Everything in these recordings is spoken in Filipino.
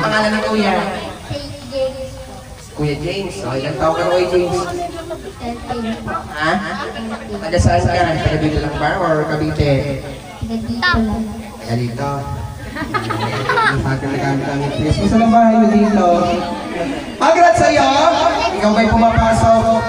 Pangalan ng kuya? Kuya James. O, ilang taon ka na Kuya James? Ha? Taga saan ka? Taga dito lang ba? Or Cavite? Taga dito. Nagkagamit ang Chris. Gusto ng bahay mo dito? Congrats sa'yo! Ikaw ba'y pumapasok?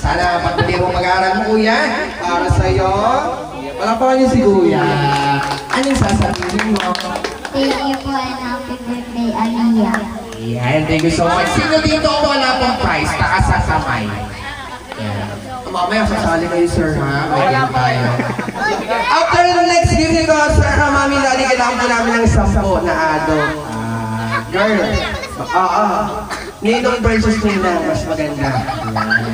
Sana pagpili mo mag-aaral mo, kuya. Para sa'yo. Palapakan niyo si kuya. Anong sasabihin mo? Thank you po and happy birthday, Aliyah. Yan, thank you so much. Sino dito kung wala pong prize? Takas sa kamay. Yan. Mamaya sasali kayo, sir, ha? May game tayo. After the next gift nito, sir, mami, dali, kailangan po namin ng 10 na ado. Girl. Ninong versus nila, mas maganda. Yan.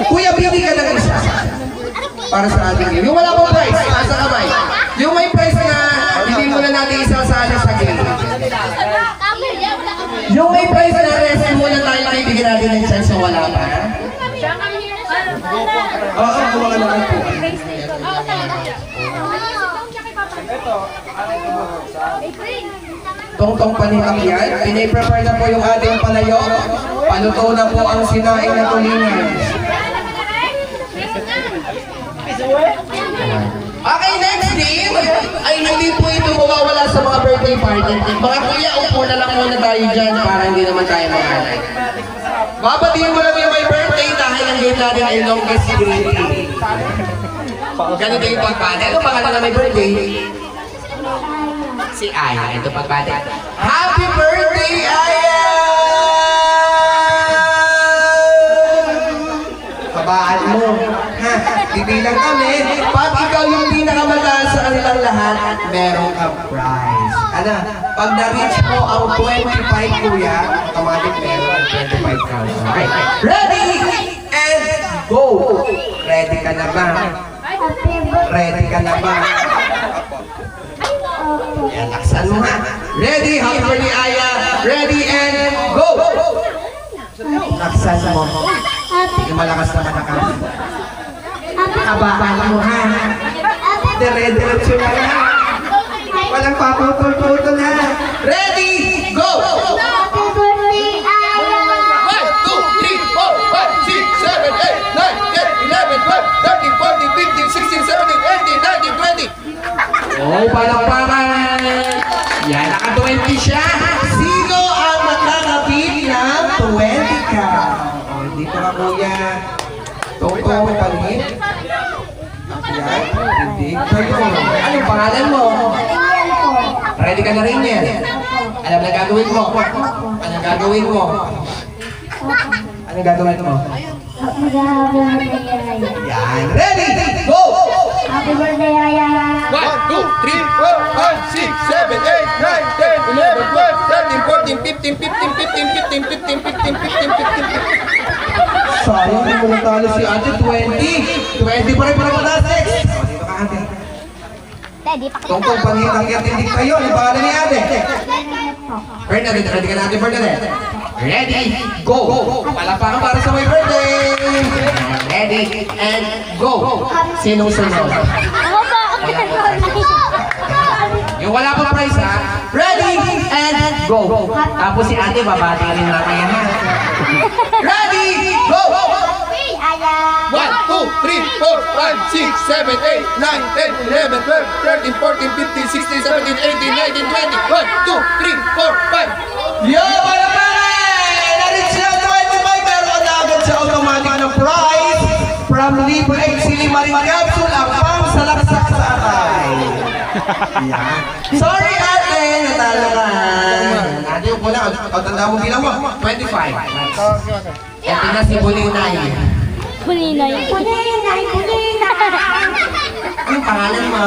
Kuya, bili ka lang isa. Para sa ating game. Yung wala pong prize, taas sa kamay. Yung may prize na, hindi muna natin isasali sa game. Yung may prize na rest, muna tayo bibigyan natin ng chance na wala pa. Oo, kuha ka naman po. Tongtong panihak yan. Piniprepare na po yung ating palayo. Paluto na po ang sinaing na tulingan. Okay, next game ay hindi po ito mawawala sa mga birthday party. Mga kuya, upo na lang muna tayo dyan para hindi naman tayo makanay. Babatiin mo lang yung may birthday dahil ang game natin ay longest greeting. Ganito yung pagpate. Ano pangalan na may birthday? Si Aya. Ito pagpate. Happy birthday, Aya! Kabaan mo. Ha? Bibilang kami. Pag ikaw yung pinakamataas sa kanilang lahat, meron kang prize. Ano? Pag na-reach mo ang 25, kuya, automatic meron ang 25,000. Okay. Ready? And go! Ready ka na ba? Ready ka na ba? Yan, laksan mo ha. Ready? Happy birthday, Aya. Ready and go! Laksan mo. Yung malakas na matakas. Kabaan mo ha. Dire-diretso na ha. Walang paputol-putol ha. Ready? Go! Happy birthday, Aliyah! 1, 2, 3, 4, 5, 6, 7, 8, 9, 10, 11, 12, 13, 14, 15, 16, 17, 18, 19, 20. Oh, palakpakan! Yan, naka-20 siya. Sino ang makakapit ng 20 ka? Oh, dito ka kuya. Totoo, palit. Yan, hindi. Kayo. Anong pangalan mo? Ready ka na rin yan. Alam na gagawin mo. Anong gagawin mo? Anong gagawin mo? Happy birthday, Aliyah! Yan, ready, go! Happy birthday, Aliyah! 1, 2, 3, 4, 5, 6, 7, 8, 9, 10, 11, 12, 13, 14, 15, 15, 15, 15, 15, 15, 15, 15. Sayang, hindi mo natalo si ate, 20. 20 pa rin para mataas, next. Dito ka ate. Tungkol panitang yatindig kayo, ang pangalan ni ate. Bernadette, ready ka na ate Bernadette? Ready, go! Palapakan para sa may birthday! Ready, and go! Sinong sunod? Yung wala pang prize ha? Ready, and go! Tapos si ate, babati rin natin yan ha? Ready, go! 1, 2, 3, 4, 5, 6, 7, 8, 9, 10, 11, 12, 13, 14, 15, 16, 17, 18, 20. One, two, three, four, five. Yo, wala pa rin! Na-reach na 25, pero agad sa automatic na prize from Libre Exili Marine Capsule ang pang-salaksak sa atay. Yan. Sorry ate, natalo ka. Ate, upo lang. O, tanda mo bilang mo. 25. Ito na si Bulinay. Pulinay! Anong pangalan mo?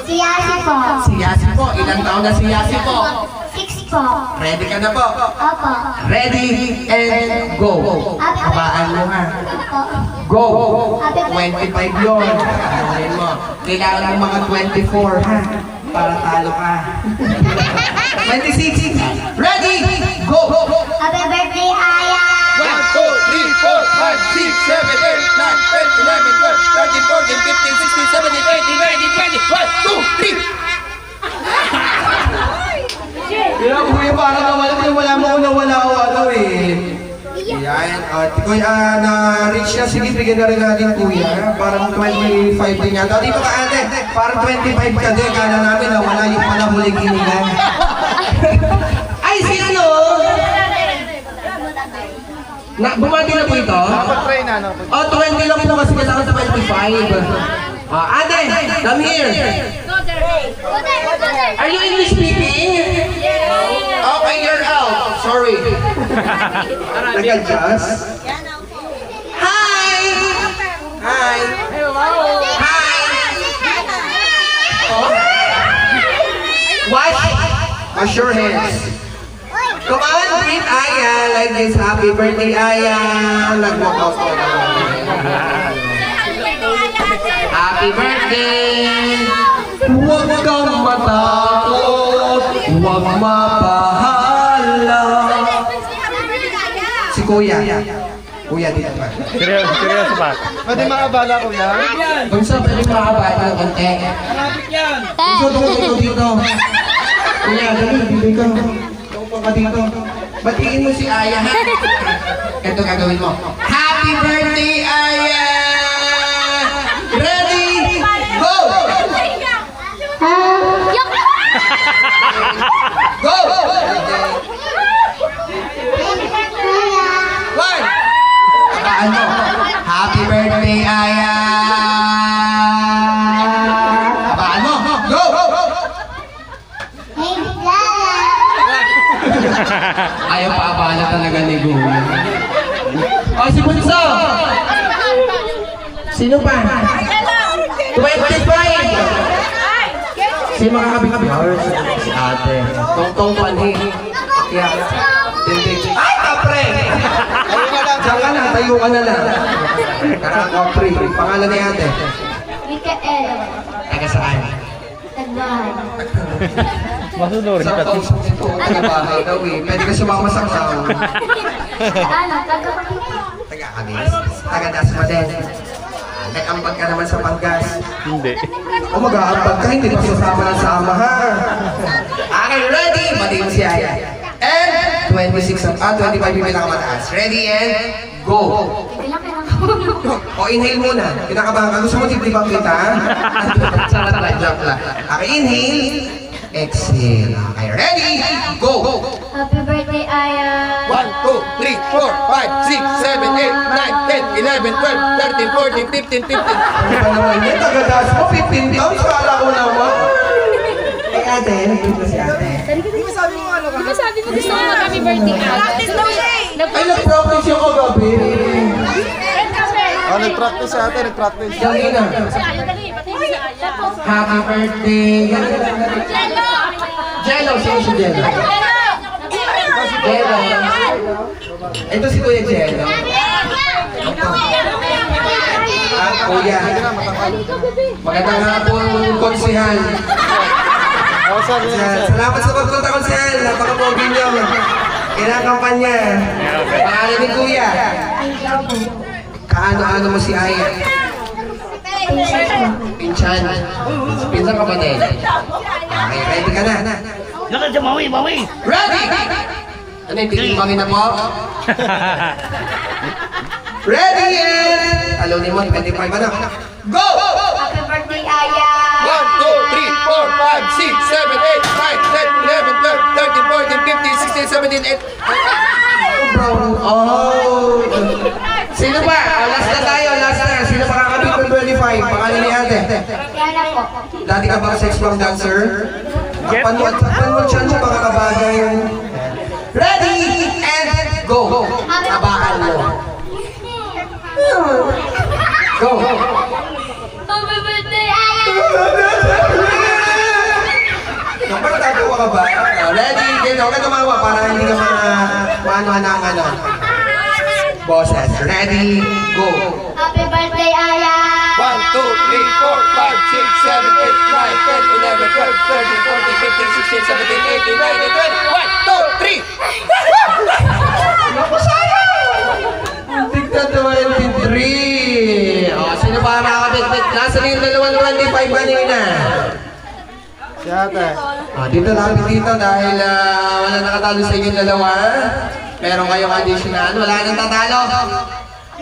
Si Yasi po. Si Yasi po. Ilang taon na si Yasi po? 6 po. Ready ka na po? Opo. Ready and go. Habaan mo ha. Go. 25 yun. Ano mo? Kailangan mo mga 24 ha. Para talo ka. 26. Ready? Go. Happy birthday, Aya! 1, 2, 3, 4, 5, 6, 7, 8, 9, 10, 11, 12, 13, 14, 15, 16, 17, 18, 19, 20. kuya, na-reach na. Sige, bigyan na rin natin kuya. Parang 25 din yata. Dito ka ate, parang 25 ka din. Kala namin na wala yung panahuling kinilan. Ay, si ano? Bumati na po ito? Napag-try na, no? Oh, 20 lang po kasi kailangan sa 25. Ate, come here. Are you English speaking? Okay, you're out. Sorry. Nag-adjust? Hi! Hi! Hi! Oh. Wash your hands. Come on, greet Aya like this. Happy birthday, Aya. Nag-walk out ko naman. Happy birthday! Huwag kang matakot, huwag mapahala. Si Kuya. Kuya, dito pa. Seryoso ba? Pwede makabala ko yan? Kung saan pwede makabata ng konti. Dito, dito. Kuya, dali, bibig ka. Tupo ka dito. Batiin mo si Aya, ha? Ito gagawin mo. Happy birthday, Aya! Ready? Go! Go! One! Ano? Happy birthday, Aya! Abaan mo! Go! Ayaw pa abala talaga ni Gulo. O, si Bunso! Sino pa? 25! Si makakabing-kabing. Si ate. Tong-tong panhi. Kaya, ay, kapre! Diyan ka na, tayo ka na lang. Kapre, pangalan ni ate. Mikael. Taga saan? Tagbahay. Masunod Sa tausok ito, taga-bahay daw eh. Pwede ka sumama sa kasama. Ano? Tagapagin. Taga-kabis. Taga-dasma din. Nag-ambag ka naman sa Panggas. Hindi. O mag-aambag ka, hindi pa sasama ng sama ha. Okay, ready? Batiin si Aya. And 25 yung pinakamataas. Ready and go! Ilang kailangan. O inhale muna. Kinakabahan ka. Gusto mo tip-tipan kita? Sarap lang, joke lang. Okay, inhale. Exhale. Okay, ready? Go! Happy birthday, Aya. 1, 2, 3, 4, 5, 6, 7, 8, 9, 10, 11, 12, 13, 14, 15, 15. Ano ba naman yun? Tagadas mo, 15 pounds. Kala ko naman. Ay, ate, nag-group na si ate. Di ba sabi mo gusto mo mag-happy birthday ate? Practice daw siya eh! Ay, nag-practice yung kagabi. Oh, nag-practice si ate, nag-practice. Yan yun ah. Si Aya, dali, pati si Aya. Happy birthday. Jello! Jello, sino si Jello? Jello. Ito si Kuya Jello. At Kuya. Magandang hapon, konsihal. Oh, sorry. Salamat sa pagpunta, konsihal. Napaka-pogi niyo. Kinakampanya. Pangalan ni Kuya. Kaano-ano mo si Aya? Pinchan. Pinchan ka ba din? Okay, ready ka na. Jangan siya mawi, mawi! Ready! Ano yung tilimangin na po? Ready and... Alonin mo, 25 ka na. Go! Happy birthday, Aya. 1, 2, 3, 4, 5, 6, 7, 8, 9, 10, 11, 12, 13, 14, 15, 16, 17, 18. Oh! Sino ba? Last na tayo, last na. Sino makakabit ng 25? Pangalan ni ate. Yana po. Dati ka bang sex bomb dancer? Panuat siya mo, baka kabagay. Ready and go! Abakan mo. Go! Happy birthday, Aya. Kapag tatawa ka ba? Ready? Then, okay tumawa para hindi ka maano-anang ano. Boses. Ready? Go! Happy birthday, Aya. 1, 2, 3, 4, 5, 6, 7, 8, 9, 10, 11, 12, 13, 14, 15, 16, 17, 18, 19, 20. 1, 2, 3! Naku, sayang! Tigna 23! O, sino pa makakabit-bit? Nasa na yung dalawang 25 kanina? Si ate. Dito lang dito dahil wala nakatalo sa inyong dalawa. Meron kayong additional. Wala nang tatalo.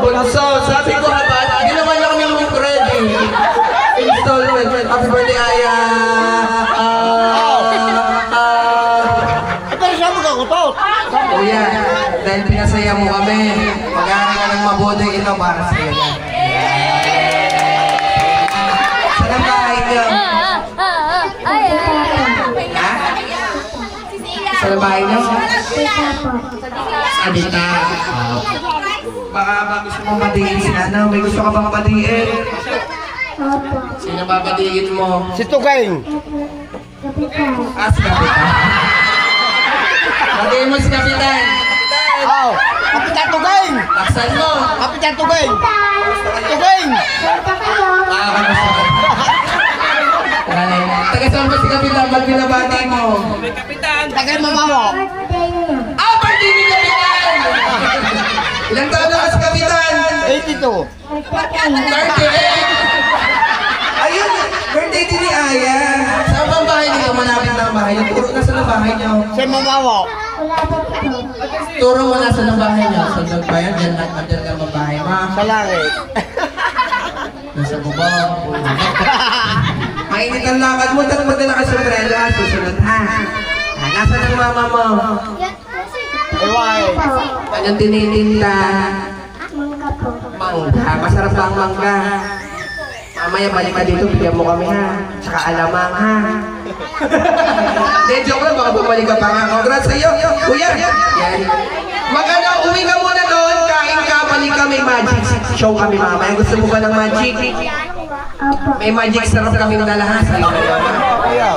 Bunso, sabi ko habat, ginawa niya kami yung ready. Installment, happy birthday, Aya. Pero siya mo kakutot. Kuya, dahil pinasaya mo kami, mag-aaral ka ng mabuti ito para sa iyo. Saan ang bahay niyo? Ha? Saan ang bahay niyo? Sa Dita. Baka gusto mo batiin si ano? May gusto ka bang batiin? Sino ba batiin mo? Si Tugeng. As Kapitan. Batiin mo si Kapitan. Oh, Kapitan Tugeng. Laksan mo. Kapitan Tugeng. Tugeng. Kamusta ka? Taga saan ba si Kapitan? Ba't binabati mo? Tagay mamawo. Ah, birthday ni Kapitan! Ilang taon na ka si Kapitan? 82. 38! Ayun, birthday din ni Aya. Saan bang bahay niyo? Malapit na ang bahay niyo. Turo na saan ang bahay niyo. Si mamawo. Turo mo na saan ang bahay niyo. Sa ba yan? Diyan lang ang bahay mo. Sa langit. Nasa bubong. Mainit ang lakad mo. Dapat magdala ka sa umbrella. Susunod ha. Nasaan ang mama mo? Iway. Kanyang tinitinda. Mangga. Masarap ba ang mangga? Mamaya balik ka dito, bigyan mo kami ha. Tsaka alamang ha. Hindi, joke lang. Baka bumalik ka pa nga. Congrats sa iyo. Kuya. Yan. Magano, uwi ka muna doon. Kain ka, balik ka. May magic show kami mamaya. Gusto mo ba ng magic? May magic sarap kami dala ha. Sa iyo. Kuya.